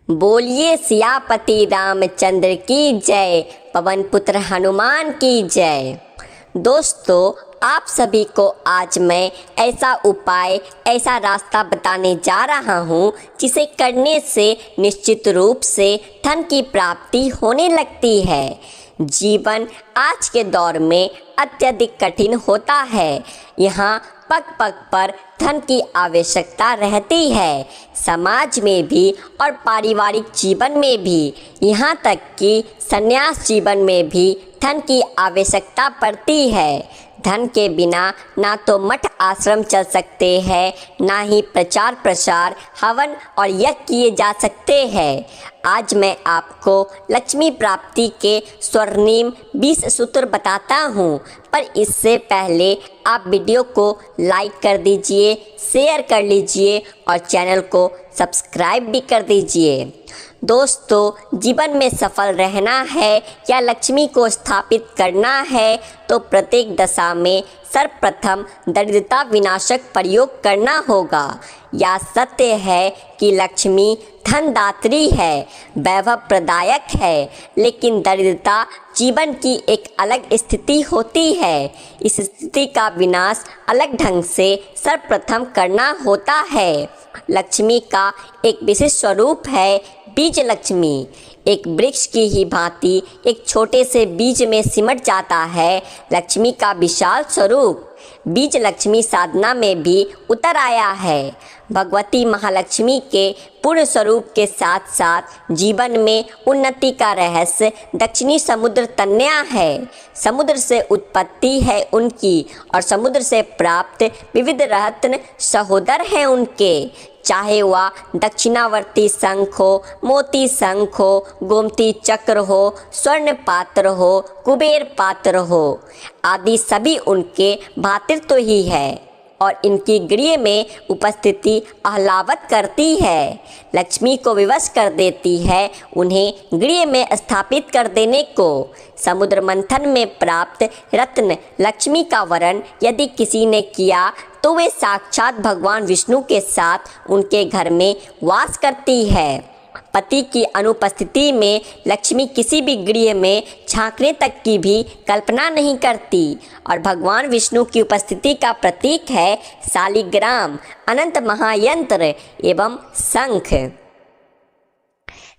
बोलिए सियापति रामचंद्र की जय, पवन पुत्र हनुमान की जय। दोस्तों, आप सभी को आज मैं ऐसा उपाय, ऐसा रास्ता बताने जा रहा हूँ जिसे करने से निश्चित रूप से धन की प्राप्ति होने लगती है। जीवन आज के दौर में अत्यधिक कठिन होता है। यहाँ पग पग पर धन की आवश्यकता रहती है, समाज में भी और पारिवारिक जीवन में भी, यहाँ तक कि संन्यास जीवन में भी धन की आवश्यकता पड़ती है। धन के बिना ना तो मठ आश्रम चल सकते हैं, ना ही प्रचार प्रसार, हवन और यज्ञ किए जा सकते हैं। आज मैं आपको लक्ष्मी प्राप्ति के स्वर्णिम 20 सूत्र बताता हूँ, पर इससे पहले आप वीडियो को लाइक कर दीजिए, शेयर कर लीजिए और चैनल को सब्सक्राइब भी कर दीजिए। दोस्तों, जीवन में सफल रहना है या लक्ष्मी को स्थापित करना है तो प्रत्येक दशा में सर्वप्रथम दरिद्रता विनाशक प्रयोग करना होगा। यह सत्य है कि लक्ष्मी धनदात्री है, वैभव प्रदायक है, लेकिन दरिद्रता जीवन की एक अलग स्थिति होती है। इस स्थिति का विनाश अलग ढंग से सर्वप्रथम करना होता है। लक्ष्मी का एक विशिष्ट स्वरूप है बीज लक्ष्मी। एक वृक्ष की ही भांति एक छोटे से बीज में सिमट जाता है लक्ष्मी का विशाल स्वरूप। बीज लक्ष्मी साधना में भी उतर आया है। भगवती महालक्ष्मी के पूर्ण स्वरूप के साथ साथ जीवन में उन्नति का रहस्य दक्षिणी समुद्र तन्या है। समुद्र से उत्पत्ति है उनकी और समुद्र से प्राप्त विविध रत्न सहोदर हैं उनके। चाहे वह दक्षिणावर्ती शंख हो, मोती शंख हो, गोमती चक्र हो, स्वर्ण पात्र हो, कुबेर पात्र हो, आदि सभी उनके भातृत्व ही है और इनकी गृह में उपस्थिति आह्लादक करती है, लक्ष्मी को विवश कर देती है उन्हें गृह में स्थापित कर देने को। समुद्र मंथन में प्राप्त रत्न लक्ष्मी का वरण यदि किसी ने किया तो वे साक्षात भगवान विष्णु के साथ उनके घर में वास करती है। पति की अनुपस्थिति में लक्ष्मी किसी भी गृह में झांकने तक की भी कल्पना नहीं करती और भगवान विष्णु की उपस्थिति का प्रतीक है शालिग्राम, अनंत महायंत्र एवं शंख।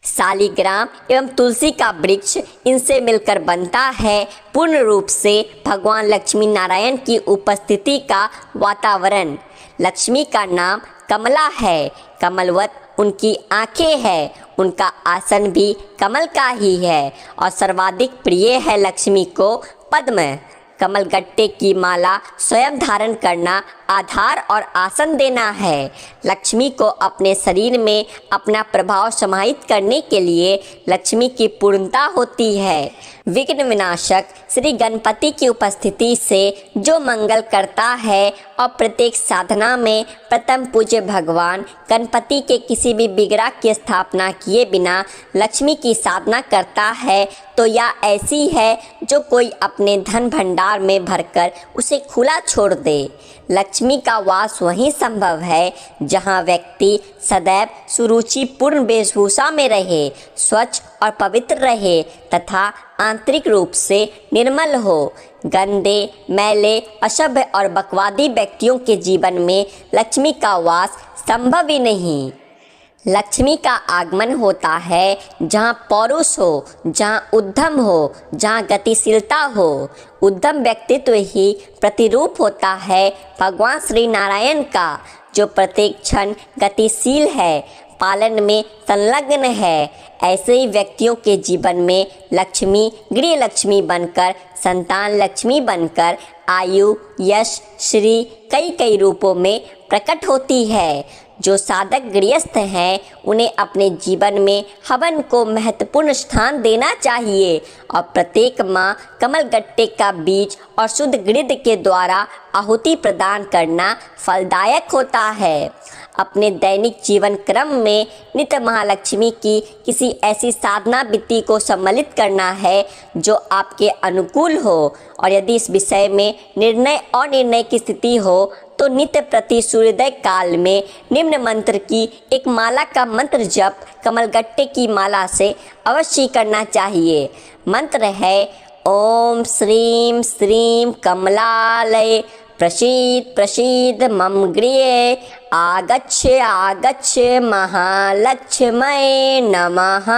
शालिग्राम एवं तुलसी का वृक्ष इनसे मिलकर बनता है पूर्ण रूप से भगवान लक्ष्मी नारायण की उपस्थिति का वातावरण। लक्ष्मी का नाम कमला है, कमलवत उनकी आंखें हैं, उनका आसन भी कमल का ही है और सर्वाधिक प्रिय है लक्ष्मी को पद्म। कमल गट्टे की माला स्वयं धारण करना, आधार और आसन देना है। लक्ष्मी को अपने शरीर में अपना प्रभाव समाहित करने के लिए लक्ष्मी की पूर्णता होती है। विघ्न विनाशक श्री गणपति की उपस्थिति से जो मंगल करता है और प्रत्येक साधना में प्रथम पूज्य भगवान गणपति के किसी भी विग्रह की स्थापना किए बिना लक्ष्मी की साधना करता है तो यह ऐसी है जो कोई अपने धन भंडार में भरकर उसे खुला छोड़ दे। लक्ष्मी का वास वहीं संभव है जहां व्यक्ति सदैव सुरुचिपूर्ण वेशभूषा में रहे, स्वच्छ और पवित्र रहे तथा आंतरिक रूप से निर्मल हो। गंदे, मैले, असभ्य और बकवादी व्यक्तियों के जीवन में लक्ष्मी का वास संभव ही नहीं। लक्ष्मी का आगमन होता है जहाँ पौरुष हो, जहाँ उद्यम हो, जहाँ गतिशीलता हो। उद्यम व्यक्तित्व ही प्रतिरूप होता है भगवान श्री नारायण का, जो प्रत्येक क्षण गतिशील है, पालन में संलग्न है। ऐसे ही व्यक्तियों के जीवन में लक्ष्मी गृह लक्ष्मी बनकर, संतान लक्ष्मी बनकर आयु, यश, श्री कई रूपों में प्रकट होती है। जो साधक गृहस्थ हैं उन्हें अपने जीवन में हवन को महत्वपूर्ण स्थान देना चाहिए और प्रत्येक माँ कमल गट्टे का बीज और शुद्ध घृत के द्वारा आहुति प्रदान करना फलदायक होता है। अपने दैनिक जीवन क्रम में नित्य महालक्ष्मी की किसी ऐसी साधना विधि को सम्मिलित करना है जो आपके अनुकूल हो और यदि इस विषय में निर्णय और निर्णय की स्थिति हो तो नित्य प्रति सूर्योदय काल में निम्न मंत्र की एक माला का मंत्र जप कमलगट्टे की माला से अवश्य करना चाहिए। मंत्र है ओम श्रीं श्रीं कमलालय प्रसीद प्रसीद मम गृहे आगच्छ आगच्छ महालक्ष्मै नमः।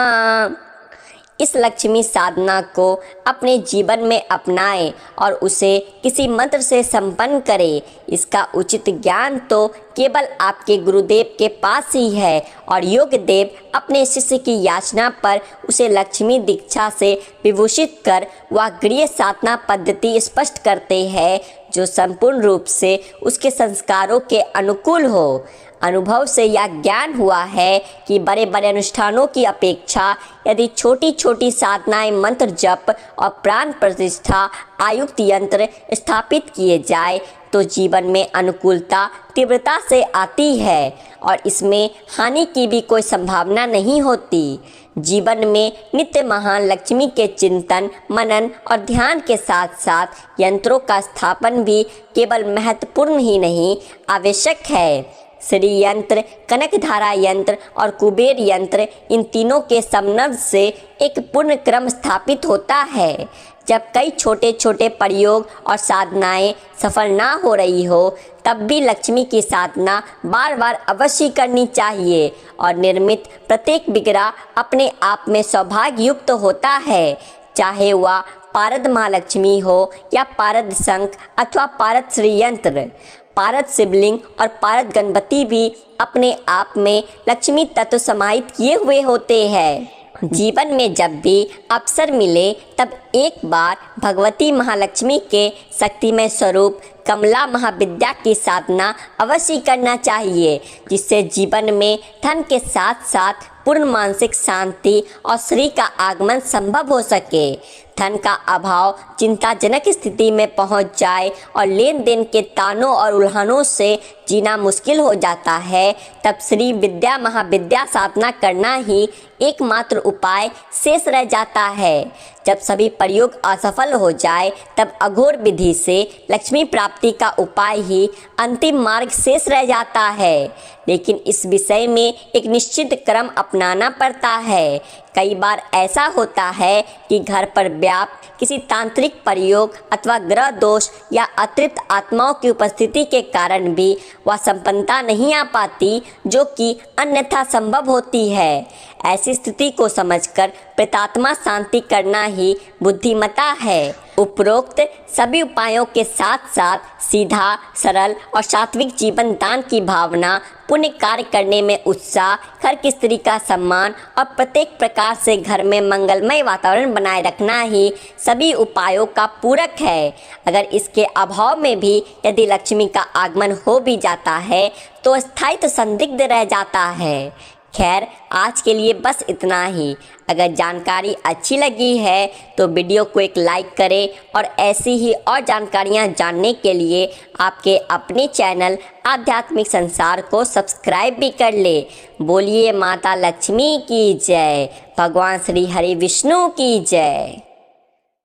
इस लक्ष्मी साधना को अपने जीवन में अपनाएं और उसे किसी मंत्र से संपन्न करें। इसका उचित ज्ञान तो केवल आपके गुरुदेव के पास ही है और योग देव अपने शिष्य की याचना पर उसे लक्ष्मी दीक्षा से विभूषित कर वह गृह साधना पद्धति स्पष्ट करते हैं जो संपूर्ण रूप से उसके संस्कारों के अनुकूल हो। अनुभव से यह ज्ञान हुआ है कि बड़े बड़े अनुष्ठानों की अपेक्षा यदि छोटी छोटी साधनाएं मंत्र जप और प्राण प्रतिष्ठा आयुक्त यंत्र स्थापित किए जाए तो जीवन में अनुकूलता तीव्रता से आती है और इसमें हानि की भी कोई संभावना नहीं होती। जीवन में नित्य महान लक्ष्मी के चिंतन मनन और ध्यान के साथ साथ यंत्रों का स्थापन भी केवल महत्वपूर्ण ही नहीं आवश्यक है। श्री यंत्र, कनक धारा यंत्र और कुबेर यंत्र इन तीनों के समन्वय से एक पूर्ण क्रम स्थापित होता है। जब कई छोटे छोटे प्रयोग और साधनाएं सफल ना हो रही हो तब भी लक्ष्मी की साधना बार बार अवश्य करनी चाहिए और निर्मित प्रत्येक विग्रह अपने आप में सौभाग्य युक्त होता है, चाहे वह पारद महालक्ष्मी हो या पारद शंख अथवा पारद श्री यंत्र। पारद शिवलिंग और पारद गणपति भी अपने आप में लक्ष्मी तत्व समाहित किए हुए होते हैं। जीवन में जब भी अवसर मिले तब एक बार भगवती महालक्ष्मी के शक्तिमय स्वरूप कमला महाविद्या की साधना अवश्य करना चाहिए, जिससे जीवन में धन के साथ साथ पूर्ण मानसिक शांति और श्री का आगमन संभव हो सके। धन का अभाव चिंताजनक स्थिति में पहुंच जाए और लेन देन के तानों और उल्हानों से जीना मुश्किल हो जाता है, तब श्री विद्या महाविद्या साधना करना ही एकमात्र उपाय शेष रह जाता है। जब सभी प्रयोग असफल हो जाए तब अघोर विधि से लक्ष्मी प्राप्ति का उपाय ही अंतिम मार्ग शेष रह जाता है, लेकिन इस विषय में एक निश्चित क्रम अपनाना पड़ता है। कई बार ऐसा होता है कि घर पर व्याप्त किसी तांत्रिक प्रयोग अथवा ग्रह दोष या अतिरिक्त आत्माओं की उपस्थिति के कारण भी वह संपन्नता नहीं आ पाती जो कि अन्यथा संभव होती है। ऐसी स्थिति को समझकर प्रेतात्मा शांति करना ही बुद्धिमता है। उपरोक्त सभी उपायों के साथ साथ सीधा सरल और सात्विक जीवन दान की भावना, पुण्य कार्य करने में उत्साह, घर की स्त्री का सम्मान और प्रत्येक प्रकार से घर में मंगलमय वातावरण बनाए रखना ही सभी उपायों का पूरक है। अगर इसके अभाव में भी यदि लक्ष्मी का आगमन हो भी जाता है तो स्थायित्व संदिग्ध रह जाता है। खैर, आज के लिए बस इतना ही। अगर जानकारी अच्छी लगी है तो वीडियो को एक लाइक करें और ऐसी ही और जानकारियाँ जानने के लिए आपके अपने चैनल आध्यात्मिक संसार को सब्सक्राइब भी कर ले। बोलिए माता लक्ष्मी की जय, भगवान श्री हरि विष्णु की जय।